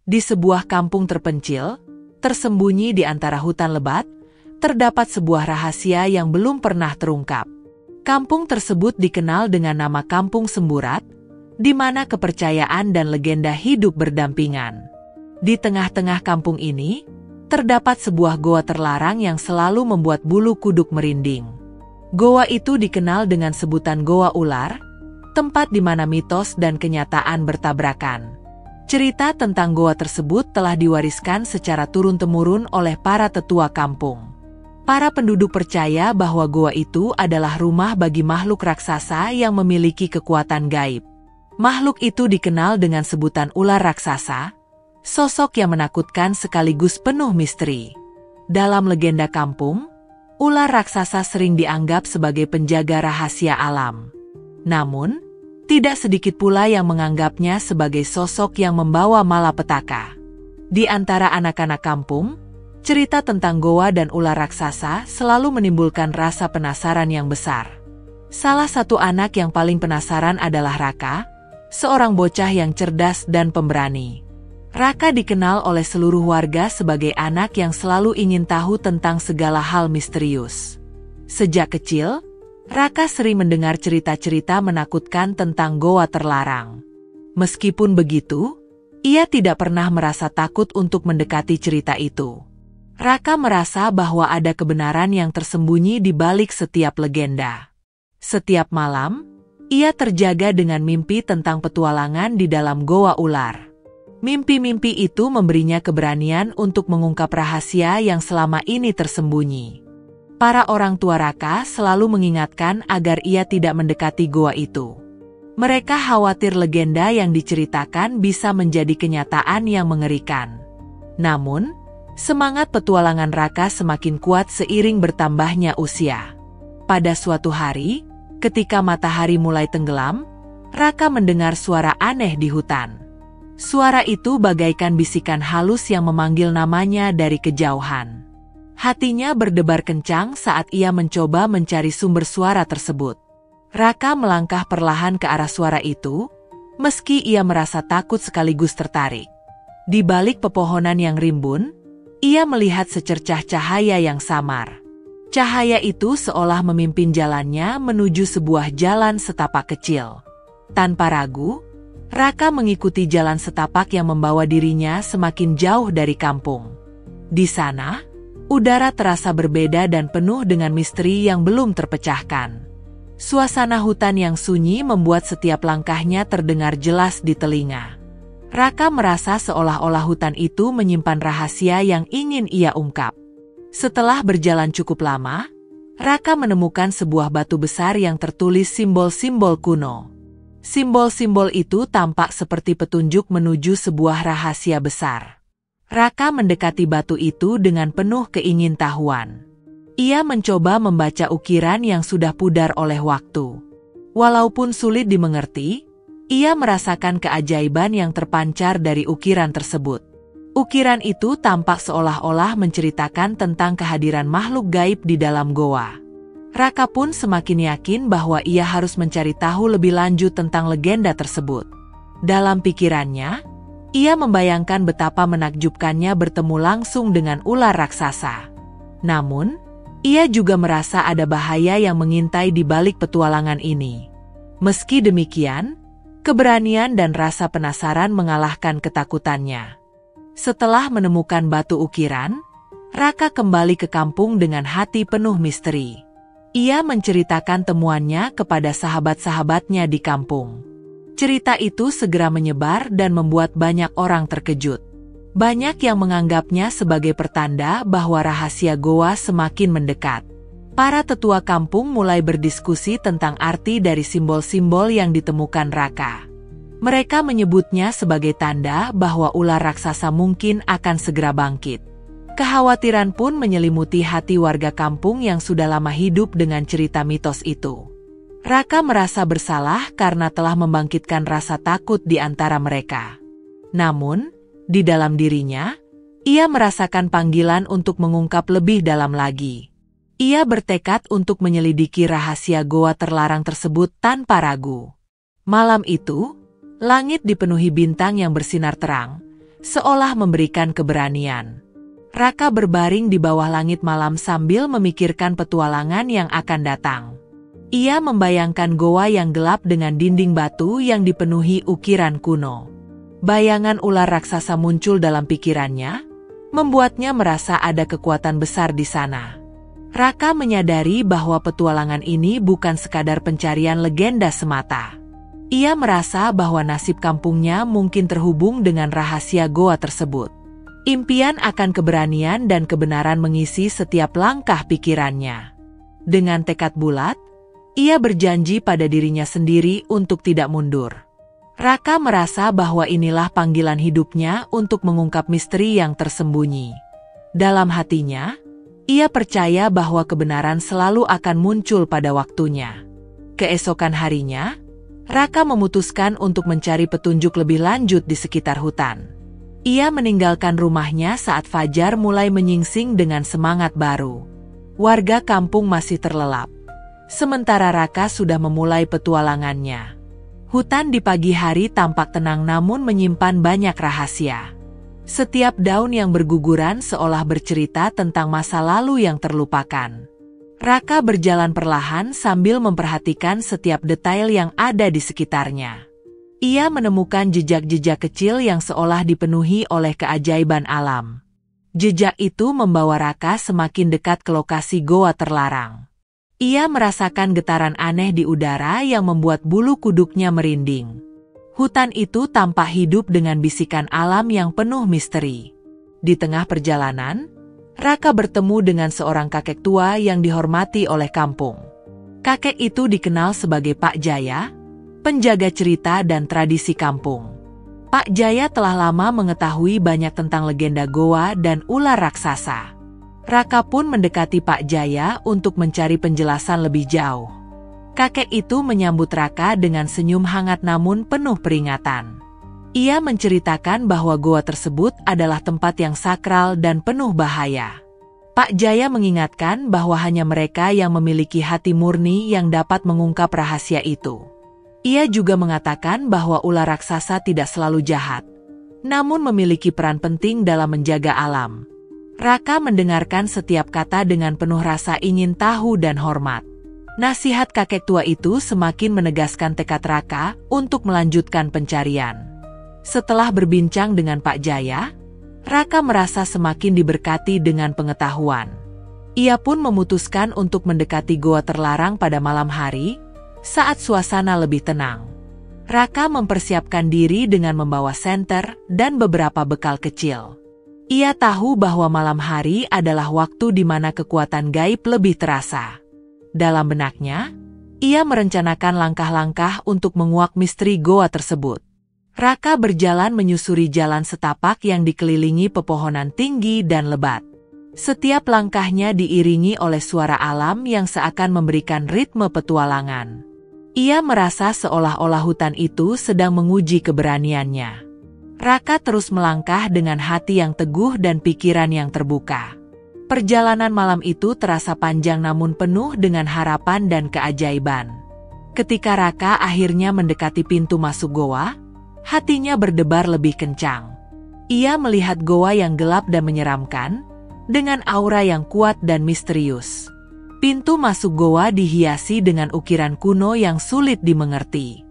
Di sebuah kampung terpencil, tersembunyi di antara hutan lebat, terdapat sebuah rahasia yang belum pernah terungkap. Kampung tersebut dikenal dengan nama Kampung Semburat, di mana kepercayaan dan legenda hidup berdampingan. Di tengah-tengah kampung ini, terdapat sebuah goa terlarang yang selalu membuat bulu kuduk merinding. Goa itu dikenal dengan sebutan Goa Ular, tempat di mana mitos dan kenyataan bertabrakan. Cerita tentang goa tersebut telah diwariskan secara turun-temurun oleh para tetua kampung. Para penduduk percaya bahwa goa itu adalah rumah bagi makhluk raksasa yang memiliki kekuatan gaib. Makhluk itu dikenal dengan sebutan ular raksasa, sosok yang menakutkan sekaligus penuh misteri. Dalam legenda kampung, ular raksasa sering dianggap sebagai penjaga rahasia alam. Namun, tidak sedikit pula yang menganggapnya sebagai sosok yang membawa malapetaka. Di antara anak-anak kampung, cerita tentang goa dan ular raksasa selalu menimbulkan rasa penasaran yang besar. Salah satu anak yang paling penasaran adalah Raka, seorang bocah yang cerdas dan pemberani. Raka dikenal oleh seluruh warga sebagai anak yang selalu ingin tahu tentang segala hal misterius. Sejak kecil, Raka sering mendengar cerita-cerita menakutkan tentang goa terlarang. Meskipun begitu, ia tidak pernah merasa takut untuk mendekati cerita itu. Raka merasa bahwa ada kebenaran yang tersembunyi di balik setiap legenda. Setiap malam, ia terjaga dengan mimpi tentang petualangan di dalam goa ular. Mimpi-mimpi itu memberinya keberanian untuk mengungkap rahasia yang selama ini tersembunyi. Para orang tua Raka selalu mengingatkan agar ia tidak mendekati goa itu. Mereka khawatir legenda yang diceritakan bisa menjadi kenyataan yang mengerikan. Namun, semangat petualangan Raka semakin kuat seiring bertambahnya usia. Pada suatu hari, ketika matahari mulai tenggelam, Raka mendengar suara aneh di hutan. Suara itu bagaikan bisikan halus yang memanggil namanya dari kejauhan. Hatinya berdebar kencang saat ia mencoba mencari sumber suara tersebut. Raka melangkah perlahan ke arah suara itu, meski ia merasa takut sekaligus tertarik. Di balik pepohonan yang rimbun, ia melihat secercah cahaya yang samar. Cahaya itu seolah memimpin jalannya menuju sebuah jalan setapak kecil. Tanpa ragu, Raka mengikuti jalan setapak yang membawa dirinya semakin jauh dari kampung. Di sana, udara terasa berbeda dan penuh dengan misteri yang belum terpecahkan. Suasana hutan yang sunyi membuat setiap langkahnya terdengar jelas di telinga. Raka merasa seolah-olah hutan itu menyimpan rahasia yang ingin ia ungkap. Setelah berjalan cukup lama, Raka menemukan sebuah batu besar yang tertulis simbol-simbol kuno. Simbol-simbol itu tampak seperti petunjuk menuju sebuah rahasia besar. Raka mendekati batu itu dengan penuh keingintahuan. Ia mencoba membaca ukiran yang sudah pudar oleh waktu. Walaupun sulit dimengerti, ia merasakan keajaiban yang terpancar dari ukiran tersebut. Ukiran itu tampak seolah-olah menceritakan tentang kehadiran makhluk gaib di dalam goa. Raka pun semakin yakin bahwa ia harus mencari tahu lebih lanjut tentang legenda tersebut. Dalam pikirannya, ia membayangkan betapa menakjubkannya bertemu langsung dengan ular raksasa. Namun, ia juga merasa ada bahaya yang mengintai di balik petualangan ini. Meski demikian, keberanian dan rasa penasaran mengalahkan ketakutannya. Setelah menemukan batu ukiran, Raka kembali ke kampung dengan hati penuh misteri. Ia menceritakan temuannya kepada sahabat-sahabatnya di kampung. Cerita itu segera menyebar dan membuat banyak orang terkejut. Banyak yang menganggapnya sebagai pertanda bahwa rahasia goa semakin mendekat. Para tetua kampung mulai berdiskusi tentang arti dari simbol-simbol yang ditemukan Raka. Mereka menyebutnya sebagai tanda bahwa ular raksasa mungkin akan segera bangkit. Kekhawatiran pun menyelimuti hati warga kampung yang sudah lama hidup dengan cerita mitos itu. Raka merasa bersalah karena telah membangkitkan rasa takut di antara mereka. Namun, di dalam dirinya, ia merasakan panggilan untuk mengungkap lebih dalam lagi. Ia bertekad untuk menyelidiki rahasia goa terlarang tersebut tanpa ragu. Malam itu, langit dipenuhi bintang yang bersinar terang, seolah memberikan keberanian. Raka berbaring di bawah langit malam sambil memikirkan petualangan yang akan datang. Ia membayangkan goa yang gelap dengan dinding batu yang dipenuhi ukiran kuno. Bayangan ular raksasa muncul dalam pikirannya, membuatnya merasa ada kekuatan besar di sana. Raka menyadari bahwa petualangan ini bukan sekadar pencarian legenda semata. Ia merasa bahwa nasib kampungnya mungkin terhubung dengan rahasia goa tersebut. Impian akan keberanian dan kebenaran mengisi setiap langkah pikirannya. Dengan tekad bulat, ia berjanji pada dirinya sendiri untuk tidak mundur. Raka merasa bahwa inilah panggilan hidupnya untuk mengungkap misteri yang tersembunyi. Dalam hatinya, ia percaya bahwa kebenaran selalu akan muncul pada waktunya. Keesokan harinya, Raka memutuskan untuk mencari petunjuk lebih lanjut di sekitar hutan. Ia meninggalkan rumahnya saat fajar mulai menyingsing dengan semangat baru. Warga kampung masih terlelap, sementara Raka sudah memulai petualangannya. Hutan di pagi hari tampak tenang namun menyimpan banyak rahasia. Setiap daun yang berguguran seolah bercerita tentang masa lalu yang terlupakan. Raka berjalan perlahan sambil memperhatikan setiap detail yang ada di sekitarnya. Ia menemukan jejak-jejak kecil yang seolah dipenuhi oleh keajaiban alam. Jejak itu membawa Raka semakin dekat ke lokasi goa terlarang. Ia merasakan getaran aneh di udara yang membuat bulu kuduknya merinding. Hutan itu tampak hidup dengan bisikan alam yang penuh misteri. Di tengah perjalanan, Raka bertemu dengan seorang kakek tua yang dihormati oleh kampung. Kakek itu dikenal sebagai Pak Jaya, penjaga cerita dan tradisi kampung. Pak Jaya telah lama mengetahui banyak tentang legenda goa dan ular raksasa. Raka pun mendekati Pak Jaya untuk mencari penjelasan lebih jauh. Kakek itu menyambut Raka dengan senyum hangat namun penuh peringatan. Ia menceritakan bahwa goa tersebut adalah tempat yang sakral dan penuh bahaya. Pak Jaya mengingatkan bahwa hanya mereka yang memiliki hati murni yang dapat mengungkap rahasia itu. Ia juga mengatakan bahwa ular raksasa tidak selalu jahat, namun memiliki peran penting dalam menjaga alam. Raka mendengarkan setiap kata dengan penuh rasa ingin tahu dan hormat. Nasihat kakek tua itu semakin menegaskan tekad Raka untuk melanjutkan pencarian. Setelah berbincang dengan Pak Jaya, Raka merasa semakin diberkati dengan pengetahuan. Ia pun memutuskan untuk mendekati goa terlarang pada malam hari, saat suasana lebih tenang. Raka mempersiapkan diri dengan membawa senter dan beberapa bekal kecil. Ia tahu bahwa malam hari adalah waktu di mana kekuatan gaib lebih terasa. Dalam benaknya, ia merencanakan langkah-langkah untuk menguak misteri goa tersebut. Raka berjalan menyusuri jalan setapak yang dikelilingi pepohonan tinggi dan lebat. Setiap langkahnya diiringi oleh suara alam yang seakan memberikan ritme petualangan. Ia merasa seolah-olah hutan itu sedang menguji keberaniannya. Raka terus melangkah dengan hati yang teguh dan pikiran yang terbuka. Perjalanan malam itu terasa panjang namun penuh dengan harapan dan keajaiban. Ketika Raka akhirnya mendekati pintu masuk goa, hatinya berdebar lebih kencang. Ia melihat goa yang gelap dan menyeramkan, dengan aura yang kuat dan misterius. Pintu masuk goa dihiasi dengan ukiran kuno yang sulit dimengerti.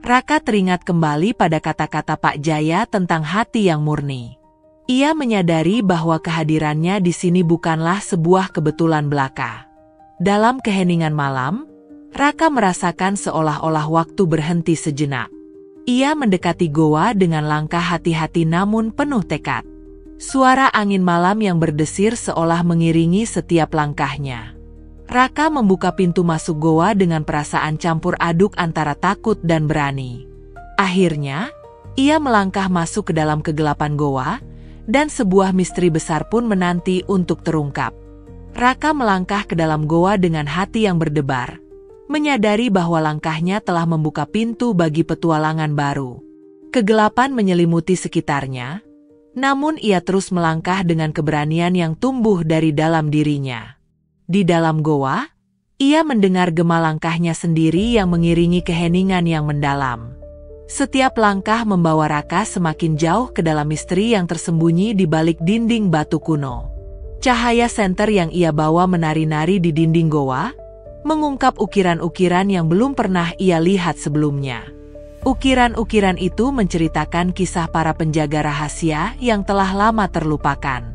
Raka teringat kembali pada kata-kata Pak Jaya tentang hati yang murni. Ia menyadari bahwa kehadirannya di sini bukanlah sebuah kebetulan belaka. Dalam keheningan malam, Raka merasakan seolah-olah waktu berhenti sejenak. Ia mendekati goa dengan langkah hati-hati namun penuh tekad. Suara angin malam yang berdesir seolah mengiringi setiap langkahnya. Raka membuka pintu masuk goa dengan perasaan campur aduk antara takut dan berani. Akhirnya, ia melangkah masuk ke dalam kegelapan goa, dan sebuah misteri besar pun menanti untuk terungkap. Raka melangkah ke dalam goa dengan hati yang berdebar, menyadari bahwa langkahnya telah membuka pintu bagi petualangan baru. Kegelapan menyelimuti sekitarnya, namun ia terus melangkah dengan keberanian yang tumbuh dari dalam dirinya. Di dalam goa, ia mendengar gema langkahnya sendiri yang mengiringi keheningan yang mendalam. Setiap langkah membawa Raka semakin jauh ke dalam misteri yang tersembunyi di balik dinding batu kuno. Cahaya senter yang ia bawa menari-nari di dinding goa, mengungkap ukiran-ukiran yang belum pernah ia lihat sebelumnya. Ukiran-ukiran itu menceritakan kisah para penjaga rahasia yang telah lama terlupakan.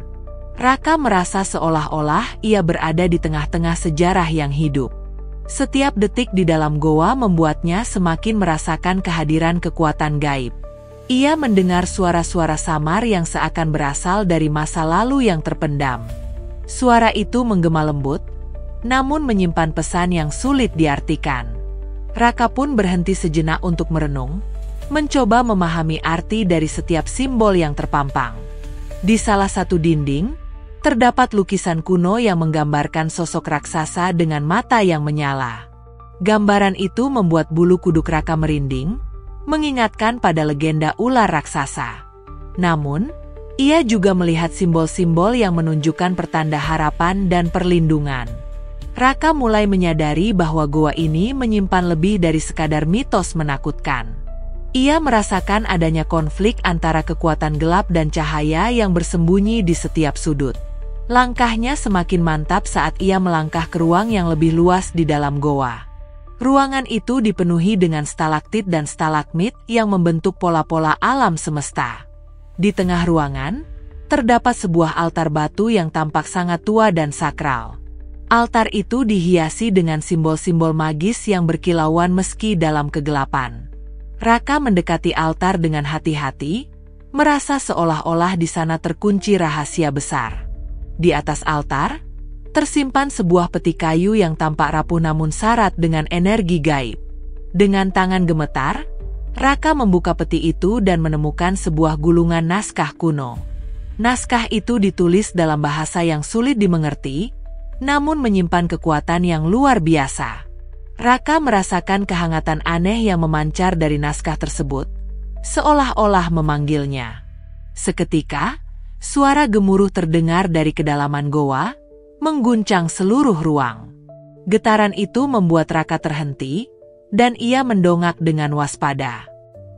Raka merasa seolah-olah ia berada di tengah-tengah sejarah yang hidup. Setiap detik di dalam goa membuatnya semakin merasakan kehadiran kekuatan gaib. Ia mendengar suara-suara samar yang seakan berasal dari masa lalu yang terpendam. Suara itu menggema lembut, namun menyimpan pesan yang sulit diartikan. Raka pun berhenti sejenak untuk merenung, mencoba memahami arti dari setiap simbol yang terpampang. Di salah satu dinding, terdapat lukisan kuno yang menggambarkan sosok raksasa dengan mata yang menyala. Gambaran itu membuat bulu kuduk Raka merinding, mengingatkan pada legenda ular raksasa. Namun, ia juga melihat simbol-simbol yang menunjukkan pertanda harapan dan perlindungan. Raka mulai menyadari bahwa goa ini menyimpan lebih dari sekadar mitos menakutkan. Ia merasakan adanya konflik antara kekuatan gelap dan cahaya yang bersembunyi di setiap sudut. Langkahnya semakin mantap saat ia melangkah ke ruang yang lebih luas di dalam goa. Ruangan itu dipenuhi dengan stalaktit dan stalagmit yang membentuk pola-pola alam semesta. Di tengah ruangan, terdapat sebuah altar batu yang tampak sangat tua dan sakral. Altar itu dihiasi dengan simbol-simbol magis yang berkilauan meski dalam kegelapan. Raka mendekati altar dengan hati-hati, merasa seolah-olah di sana terkunci rahasia besar. Di atas altar, tersimpan sebuah peti kayu yang tampak rapuh namun syarat dengan energi gaib. Dengan tangan gemetar, Raka membuka peti itu dan menemukan sebuah gulungan naskah kuno. Naskah itu ditulis dalam bahasa yang sulit dimengerti, namun menyimpan kekuatan yang luar biasa. Raka merasakan kehangatan aneh yang memancar dari naskah tersebut, seolah-olah memanggilnya. Seketika, suara gemuruh terdengar dari kedalaman goa, mengguncang seluruh ruang. Getaran itu membuat Raka terhenti, dan ia mendongak dengan waspada.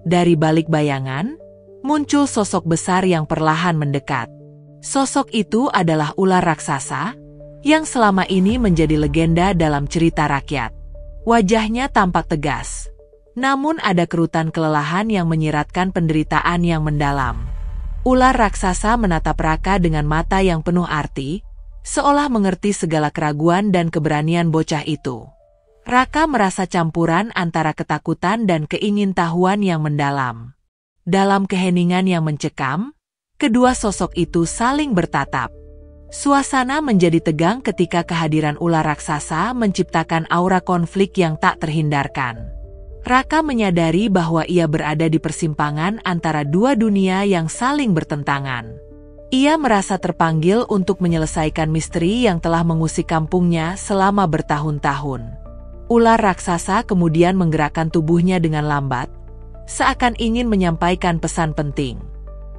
Dari balik bayangan, muncul sosok besar yang perlahan mendekat. Sosok itu adalah ular raksasa, yang selama ini menjadi legenda dalam cerita rakyat. Wajahnya tampak tegas, namun ada kerutan kelelahan yang menyiratkan penderitaan yang mendalam. Ular raksasa menatap Raka dengan mata yang penuh arti, seolah mengerti segala keraguan dan keberanian bocah itu. Raka merasa campuran antara ketakutan dan keingintahuan yang mendalam. Dalam keheningan yang mencekam, kedua sosok itu saling bertatap. Suasana menjadi tegang ketika kehadiran ular raksasa menciptakan aura konflik yang tak terhindarkan. Raka menyadari bahwa ia berada di persimpangan antara dua dunia yang saling bertentangan. Ia merasa terpanggil untuk menyelesaikan misteri yang telah mengusik kampungnya selama bertahun-tahun. Ular raksasa kemudian menggerakkan tubuhnya dengan lambat, seakan ingin menyampaikan pesan penting.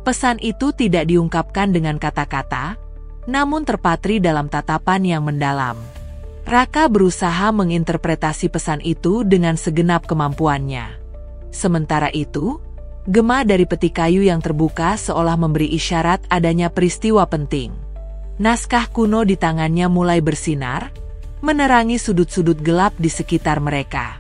Pesan itu tidak diungkapkan dengan kata-kata, namun terpatri dalam tatapan yang mendalam. Raka berusaha menginterpretasi pesan itu dengan segenap kemampuannya. Sementara itu, gema dari peti kayu yang terbuka seolah memberi isyarat adanya peristiwa penting. Naskah kuno di tangannya mulai bersinar, menerangi sudut-sudut gelap di sekitar mereka.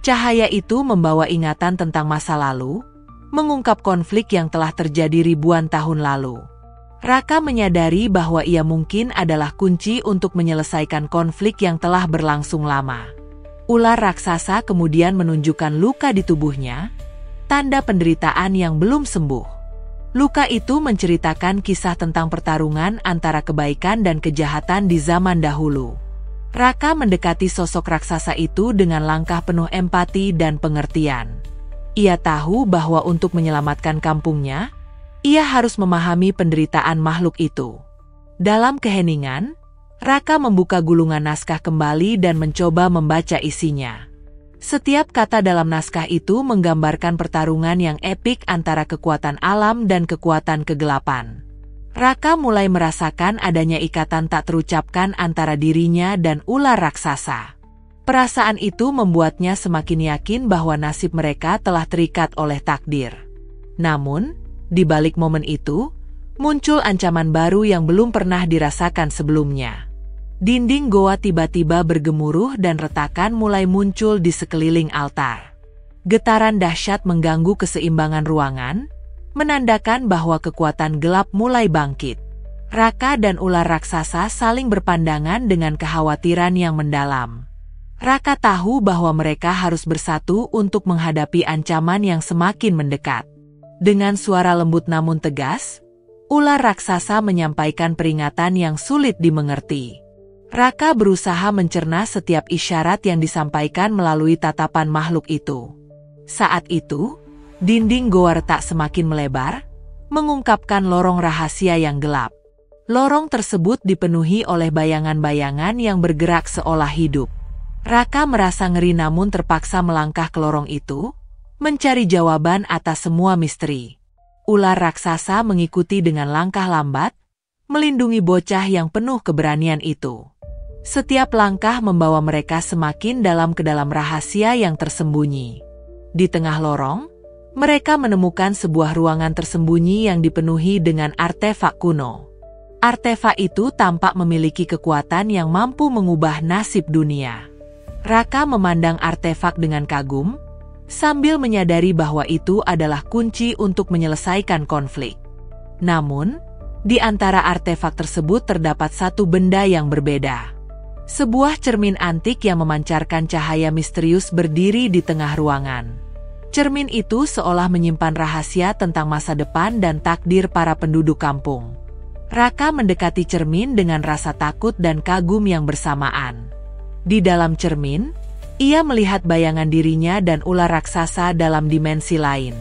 Cahaya itu membawa ingatan tentang masa lalu, mengungkap konflik yang telah terjadi ribuan tahun lalu. Raka menyadari bahwa ia mungkin adalah kunci untuk menyelesaikan konflik yang telah berlangsung lama. Ular raksasa kemudian menunjukkan luka di tubuhnya, tanda penderitaan yang belum sembuh. Luka itu menceritakan kisah tentang pertarungan antara kebaikan dan kejahatan di zaman dahulu. Raka mendekati sosok raksasa itu dengan langkah penuh empati dan pengertian. Ia tahu bahwa untuk menyelamatkan kampungnya, ia harus memahami penderitaan makhluk itu. Dalam keheningan, Raka membuka gulungan naskah kembali dan mencoba membaca isinya. Setiap kata dalam naskah itu menggambarkan pertarungan yang epik antara kekuatan alam dan kekuatan kegelapan. Raka mulai merasakan adanya ikatan tak terucapkan antara dirinya dan ular raksasa. Perasaan itu membuatnya semakin yakin bahwa nasib mereka telah terikat oleh takdir. Namun, di balik momen itu, muncul ancaman baru yang belum pernah dirasakan sebelumnya. Dinding goa tiba-tiba bergemuruh dan retakan mulai muncul di sekeliling altar. Getaran dahsyat mengganggu keseimbangan ruangan, menandakan bahwa kekuatan gelap mulai bangkit. Raka dan ular raksasa saling berpandangan dengan kekhawatiran yang mendalam. Raka tahu bahwa mereka harus bersatu untuk menghadapi ancaman yang semakin mendekat. Dengan suara lembut namun tegas, ular raksasa menyampaikan peringatan yang sulit dimengerti. Raka berusaha mencerna setiap isyarat yang disampaikan melalui tatapan makhluk itu. Saat itu, dinding goa retak semakin melebar, mengungkapkan lorong rahasia yang gelap. Lorong tersebut dipenuhi oleh bayangan-bayangan yang bergerak seolah hidup. Raka merasa ngeri namun terpaksa melangkah ke lorong itu, mencari jawaban atas semua misteri. Ular raksasa mengikuti dengan langkah lambat, melindungi bocah yang penuh keberanian itu. Setiap langkah membawa mereka semakin dalam ke dalam rahasia yang tersembunyi. Di tengah lorong, mereka menemukan sebuah ruangan tersembunyi yang dipenuhi dengan artefak kuno. Artefak itu tampak memiliki kekuatan yang mampu mengubah nasib dunia. Raka memandang artefak dengan kagum, sambil menyadari bahwa itu adalah kunci untuk menyelesaikan konflik. Namun, di antara artefak tersebut terdapat satu benda yang berbeda. Sebuah cermin antik yang memancarkan cahaya misterius berdiri di tengah ruangan. Cermin itu seolah menyimpan rahasia tentang masa depan dan takdir para penduduk kampung. Raka mendekati cermin dengan rasa takut dan kagum yang bersamaan. Di dalam cermin, ia melihat bayangan dirinya dan ular raksasa dalam dimensi lain.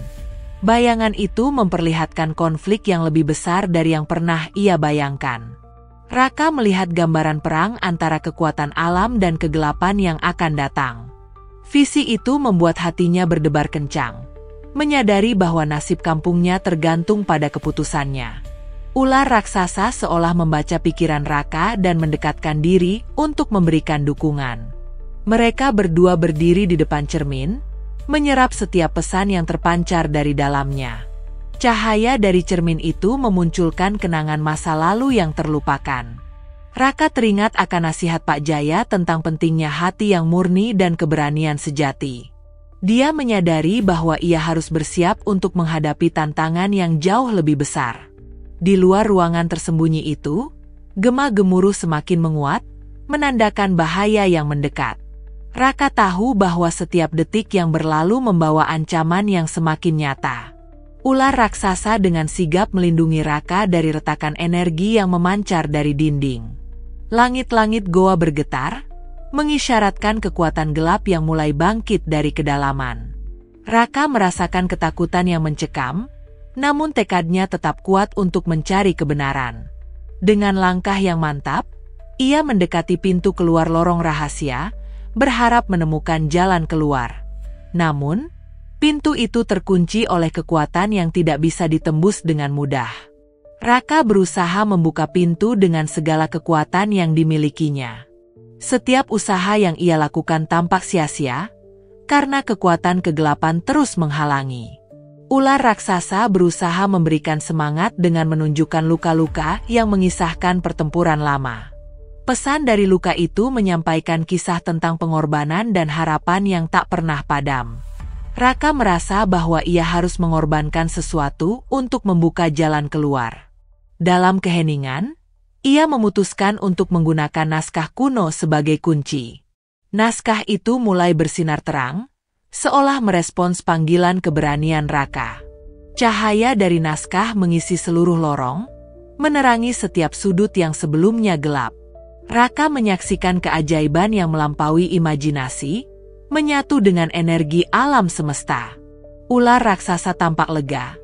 Bayangan itu memperlihatkan konflik yang lebih besar dari yang pernah ia bayangkan. Raka melihat gambaran perang antara kekuatan alam dan kegelapan yang akan datang. Visi itu membuat hatinya berdebar kencang, menyadari bahwa nasib kampungnya tergantung pada keputusannya. Ular raksasa seolah membaca pikiran Raka dan mendekatkan diri untuk memberikan dukungan. Mereka berdua berdiri di depan cermin, menyerap setiap pesan yang terpancar dari dalamnya. Cahaya dari cermin itu memunculkan kenangan masa lalu yang terlupakan. Raka teringat akan nasihat Pak Jaya tentang pentingnya hati yang murni dan keberanian sejati. Dia menyadari bahwa ia harus bersiap untuk menghadapi tantangan yang jauh lebih besar. Di luar ruangan tersembunyi itu, gema-gemuruh semakin menguat, menandakan bahaya yang mendekat. Raka tahu bahwa setiap detik yang berlalu membawa ancaman yang semakin nyata. Ular raksasa dengan sigap melindungi Raka dari retakan energi yang memancar dari dinding. Langit-langit goa bergetar, mengisyaratkan kekuatan gelap yang mulai bangkit dari kedalaman. Raka merasakan ketakutan yang mencekam, namun tekadnya tetap kuat untuk mencari kebenaran. Dengan langkah yang mantap, ia mendekati pintu keluar lorong rahasia, berharap menemukan jalan keluar. Namun, pintu itu terkunci oleh kekuatan yang tidak bisa ditembus dengan mudah. Raka berusaha membuka pintu dengan segala kekuatan yang dimilikinya. Setiap usaha yang ia lakukan tampak sia-sia, karena kekuatan kegelapan terus menghalangi. Ular raksasa berusaha memberikan semangat dengan menunjukkan luka-luka yang mengisahkan pertempuran lama. Pesan dari luka itu menyampaikan kisah tentang pengorbanan dan harapan yang tak pernah padam. Raka merasa bahwa ia harus mengorbankan sesuatu untuk membuka jalan keluar. Dalam keheningan, ia memutuskan untuk menggunakan naskah kuno sebagai kunci. Naskah itu mulai bersinar terang, seolah merespons panggilan keberanian Raka. Cahaya dari naskah mengisi seluruh lorong, menerangi setiap sudut yang sebelumnya gelap. Raka menyaksikan keajaiban yang melampaui imajinasi, menyatu dengan energi alam semesta. Ular raksasa tampak lega,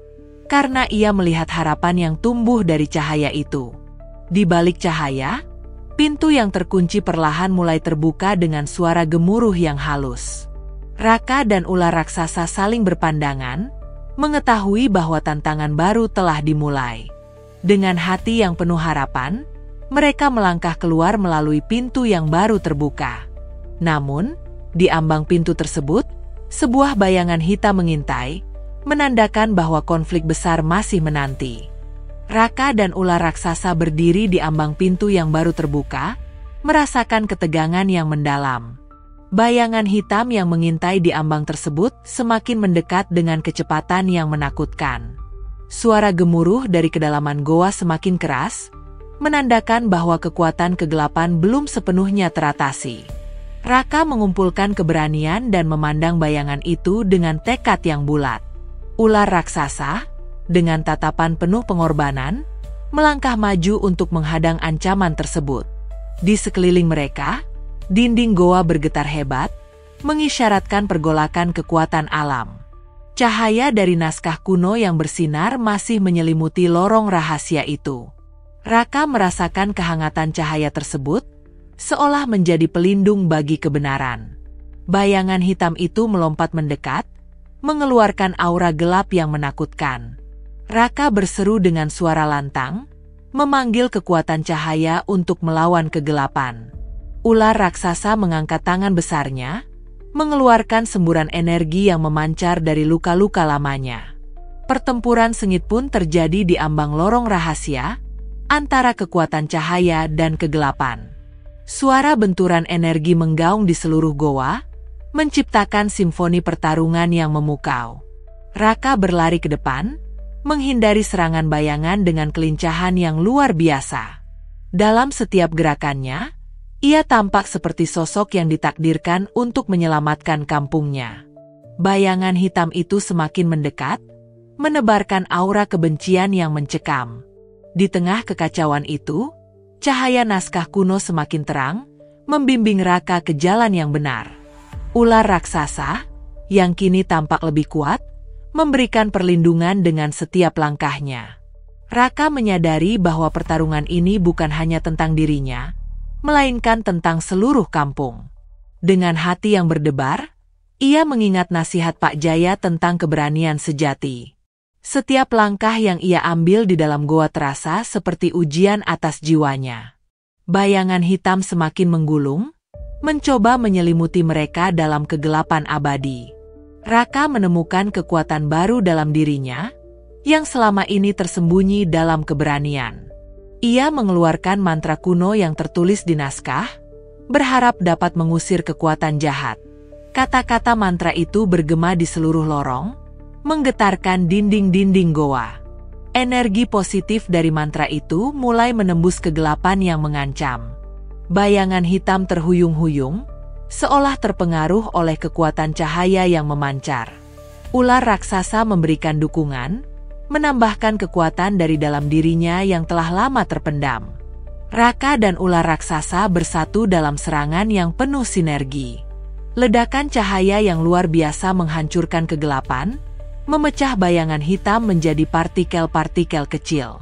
karena ia melihat harapan yang tumbuh dari cahaya itu. Di balik cahaya, pintu yang terkunci perlahan mulai terbuka dengan suara gemuruh yang halus. Raka dan ular raksasa saling berpandangan, mengetahui bahwa tantangan baru telah dimulai. Dengan hati yang penuh harapan, mereka melangkah keluar melalui pintu yang baru terbuka. Namun, Di ambang pintu tersebut, sebuah bayangan hitam mengintai, menandakan bahwa konflik besar masih menanti. Raka dan ular raksasa berdiri di ambang pintu yang baru terbuka, merasakan ketegangan yang mendalam. Bayangan hitam yang mengintai di ambang tersebut semakin mendekat dengan kecepatan yang menakutkan. Suara gemuruh dari kedalaman goa semakin keras, menandakan bahwa kekuatan kegelapan belum sepenuhnya teratasi. Raka mengumpulkan keberanian dan memandang bayangan itu dengan tekad yang bulat. Ular raksasa, dengan tatapan penuh pengorbanan, melangkah maju untuk menghadang ancaman tersebut. Di sekeliling mereka, dinding goa bergetar hebat, mengisyaratkan pergolakan kekuatan alam. Cahaya dari naskah kuno yang bersinar masih menyelimuti lorong rahasia itu. Raka merasakan kehangatan cahaya tersebut, seolah menjadi pelindung bagi kebenaran. Bayangan hitam itu melompat mendekat, mengeluarkan aura gelap yang menakutkan. Raka berseru dengan suara lantang, memanggil kekuatan cahaya untuk melawan kegelapan. Ular raksasa mengangkat tangan besarnya, mengeluarkan semburan energi yang memancar dari luka-luka lamanya. Pertempuran sengit pun terjadi di ambang lorong rahasia, antara kekuatan cahaya dan kegelapan. Suara benturan energi menggaung di seluruh goa, menciptakan simfoni pertarungan yang memukau. Raka berlari ke depan, menghindari serangan bayangan dengan kelincahan yang luar biasa. Dalam setiap gerakannya, ia tampak seperti sosok yang ditakdirkan untuk menyelamatkan kampungnya. Bayangan hitam itu semakin mendekat, menebarkan aura kebencian yang mencekam. Di tengah kekacauan itu, cahaya naskah kuno semakin terang, membimbing Raka ke jalan yang benar. Ular raksasa, yang kini tampak lebih kuat, memberikan perlindungan dengan setiap langkahnya. Raka menyadari bahwa pertarungan ini bukan hanya tentang dirinya, melainkan tentang seluruh kampung. Dengan hati yang berdebar, ia mengingat nasihat Pak Jaya tentang keberanian sejati. Setiap langkah yang ia ambil di dalam goa terasa seperti ujian atas jiwanya. Bayangan hitam semakin menggulung, mencoba menyelimuti mereka dalam kegelapan abadi. Raka menemukan kekuatan baru dalam dirinya, yang selama ini tersembunyi dalam keberanian. Ia mengeluarkan mantra kuno yang tertulis di naskah, berharap dapat mengusir kekuatan jahat. Kata-kata mantra itu bergema di seluruh lorong, menggetarkan dinding-dinding goa. Energi positif dari mantra itu mulai menembus kegelapan yang mengancam. Bayangan hitam terhuyung-huyung, seolah terpengaruh oleh kekuatan cahaya yang memancar. Ular raksasa memberikan dukungan, menambahkan kekuatan dari dalam dirinya yang telah lama terpendam. Raka dan ular raksasa bersatu dalam serangan yang penuh sinergi. Ledakan cahaya yang luar biasa menghancurkan kegelapan, memecah bayangan hitam menjadi partikel-partikel kecil.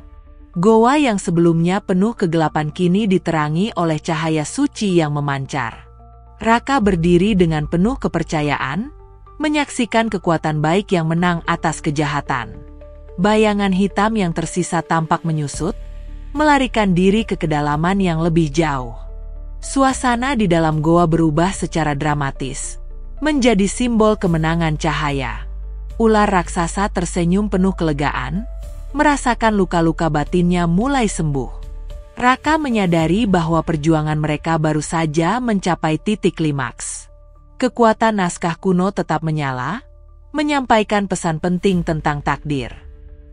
Goa yang sebelumnya penuh kegelapan kini diterangi oleh cahaya suci yang memancar. Raka berdiri dengan penuh kepercayaan, menyaksikan kekuatan baik yang menang atas kejahatan. Bayangan hitam yang tersisa tampak menyusut, melarikan diri ke kedalaman yang lebih jauh. Suasana di dalam goa berubah secara dramatis, menjadi simbol kemenangan cahaya. Ular raksasa tersenyum penuh kelegaan, merasakan luka-luka batinnya mulai sembuh. Raka menyadari bahwa perjuangan mereka baru saja mencapai titik klimaks. Kekuatan naskah kuno tetap menyala, menyampaikan pesan penting tentang takdir.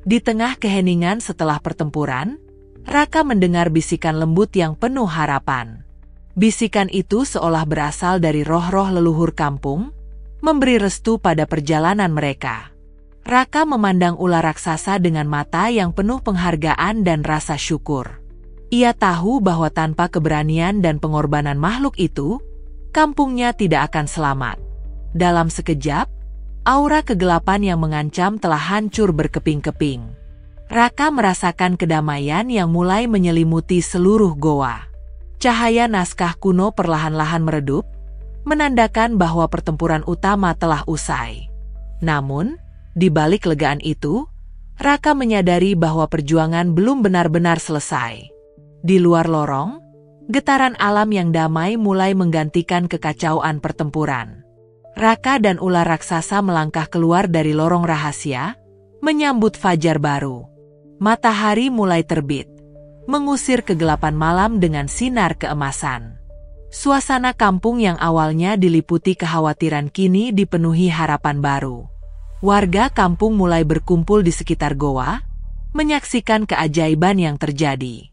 Di tengah keheningan setelah pertempuran, Raka mendengar bisikan lembut yang penuh harapan. Bisikan itu seolah berasal dari roh-roh leluhur kampung, memberi restu pada perjalanan mereka. Raka memandang ular raksasa dengan mata yang penuh penghargaan dan rasa syukur. Ia tahu bahwa tanpa keberanian dan pengorbanan makhluk itu, kampungnya tidak akan selamat. Dalam sekejap, aura kegelapan yang mengancam telah hancur berkeping-keping. Raka merasakan kedamaian yang mulai menyelimuti seluruh goa. Cahaya naskah kuno perlahan-lahan meredup, menandakan bahwa pertempuran utama telah usai. Namun, di balik kelegaan itu, Raka menyadari bahwa perjuangan belum benar-benar selesai. Di luar lorong, Getaran alam yang damai mulai menggantikan kekacauan pertempuran. Raka dan ular raksasa melangkah keluar dari lorong rahasia, menyambut fajar baru. Matahari mulai terbit, mengusir kegelapan malam dengan sinar keemasan. Suasana kampung yang awalnya diliputi kekhawatiran kini dipenuhi harapan baru. Warga kampung mulai berkumpul di sekitar goa, menyaksikan keajaiban yang terjadi.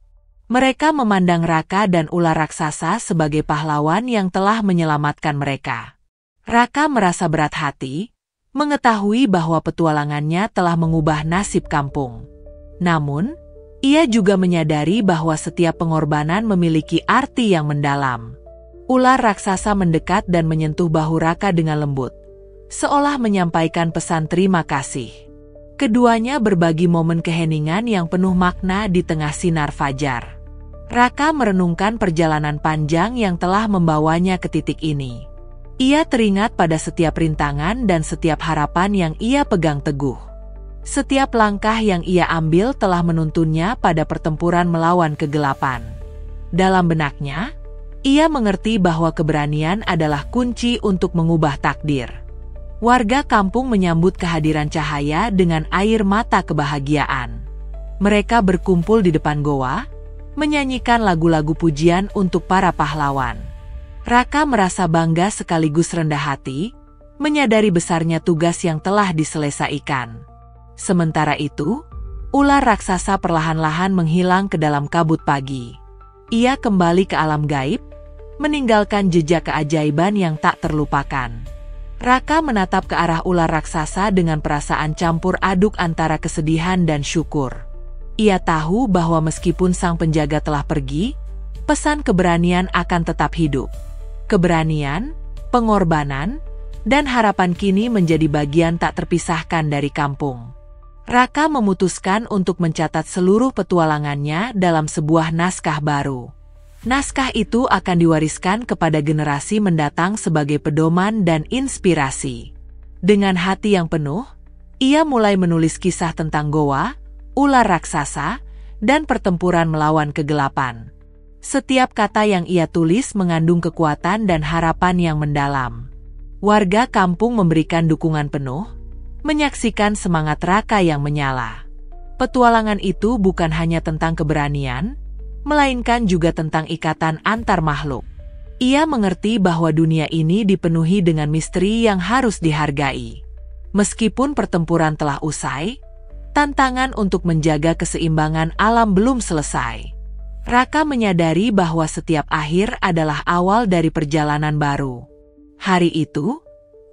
Mereka memandang Raka dan ular raksasa sebagai pahlawan yang telah menyelamatkan mereka. Raka merasa berat hati, mengetahui bahwa petualangannya telah mengubah nasib kampung. Namun, ia juga menyadari bahwa setiap pengorbanan memiliki arti yang mendalam. Ular raksasa mendekat dan menyentuh bahu Raka dengan lembut, seolah menyampaikan pesan terima kasih. Keduanya berbagi momen keheningan yang penuh makna di tengah sinar fajar. Raka merenungkan perjalanan panjang yang telah membawanya ke titik ini. Ia teringat pada setiap rintangan dan setiap harapan yang ia pegang teguh. Setiap langkah yang ia ambil telah menuntunnya pada pertempuran melawan kegelapan. Dalam benaknya, ia mengerti bahwa keberanian adalah kunci untuk mengubah takdir. Warga kampung menyambut kehadiran cahaya dengan air mata kebahagiaan. Mereka berkumpul di depan goa, menyanyikan lagu-lagu pujian untuk para pahlawan. Raka merasa bangga sekaligus rendah hati, menyadari besarnya tugas yang telah diselesaikan. Sementara itu, ular raksasa perlahan-lahan menghilang ke dalam kabut pagi. Ia kembali ke alam gaib, meninggalkan jejak keajaiban yang tak terlupakan. Raka menatap ke arah ular raksasa dengan perasaan campur aduk antara kesedihan dan syukur. Ia tahu bahwa meskipun sang penjaga telah pergi, pesan keberanian akan tetap hidup. Keberanian, pengorbanan, dan harapan kini menjadi bagian tak terpisahkan dari kampung. Raka memutuskan untuk mencatat seluruh petualangannya dalam sebuah naskah baru. Naskah itu akan diwariskan kepada generasi mendatang sebagai pedoman dan inspirasi. Dengan hati yang penuh, ia mulai menulis kisah tentang goa, ular raksasa, dan pertempuran melawan kegelapan. Setiap kata yang ia tulis mengandung kekuatan dan harapan yang mendalam. Warga kampung memberikan dukungan penuh, menyaksikan semangat Raka yang menyala. Petualangan itu bukan hanya tentang keberanian, melainkan juga tentang ikatan antar makhluk. Ia mengerti bahwa dunia ini dipenuhi dengan misteri yang harus dihargai. Meskipun pertempuran telah usai, tantangan untuk menjaga keseimbangan alam belum selesai. Raka menyadari bahwa setiap akhir adalah awal dari perjalanan baru. Hari itu,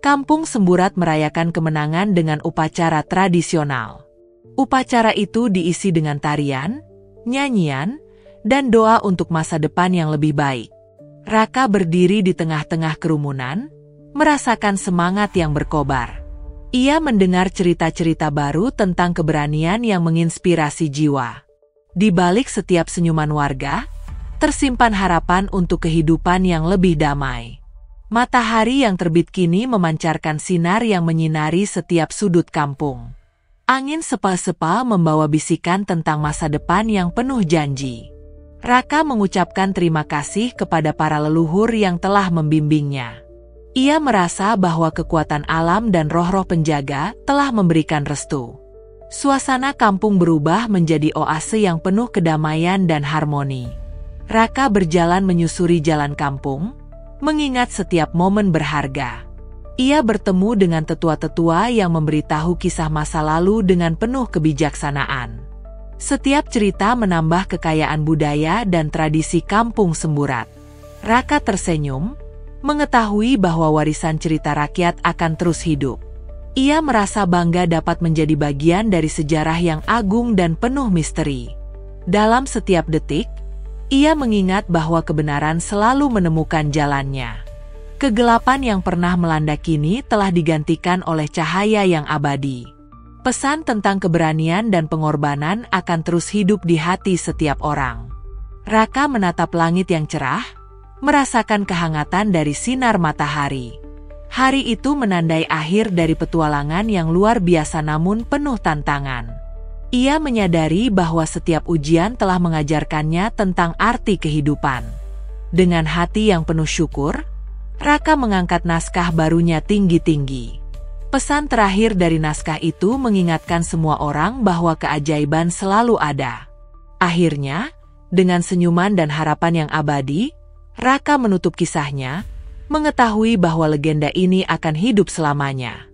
kampung Semburat merayakan kemenangan dengan upacara tradisional. Upacara itu diisi dengan tarian, nyanyian, dan doa untuk masa depan yang lebih baik. Raka berdiri di tengah-tengah kerumunan, merasakan semangat yang berkobar. Ia mendengar cerita-cerita baru tentang keberanian yang menginspirasi jiwa. Di balik setiap senyuman warga, tersimpan harapan untuk kehidupan yang lebih damai. Matahari yang terbit kini memancarkan sinar yang menyinari setiap sudut kampung. Angin sepal-sepal membawa bisikan tentang masa depan yang penuh janji. Raka mengucapkan terima kasih kepada para leluhur yang telah membimbingnya. Ia merasa bahwa kekuatan alam dan roh-roh penjaga telah memberikan restu. Suasana kampung berubah menjadi oase yang penuh kedamaian dan harmoni. Raka berjalan menyusuri jalan kampung, mengingat setiap momen berharga. Ia bertemu dengan tetua-tetua yang memberitahu kisah masa lalu dengan penuh kebijaksanaan. Setiap cerita menambah kekayaan budaya dan tradisi kampung Semburat. Raka tersenyum, mengetahui bahwa warisan cerita rakyat akan terus hidup. Ia merasa bangga dapat menjadi bagian dari sejarah yang agung dan penuh misteri. Dalam setiap detik, ia mengingat bahwa kebenaran selalu menemukan jalannya. Kegelapan yang pernah melanda kini telah digantikan oleh cahaya yang abadi. Pesan tentang keberanian dan pengorbanan akan terus hidup di hati setiap orang. Raka menatap langit yang cerah, merasakan kehangatan dari sinar matahari. Hari itu menandai akhir dari petualangan yang luar biasa namun penuh tantangan. Ia menyadari bahwa setiap ujian telah mengajarkannya tentang arti kehidupan. Dengan hati yang penuh syukur, Raka mengangkat naskah barunya tinggi-tinggi. Pesan terakhir dari naskah itu mengingatkan semua orang bahwa keajaiban selalu ada. Akhirnya, dengan senyuman dan harapan yang abadi, Raka menutup kisahnya, mengetahui bahwa legenda ini akan hidup selamanya.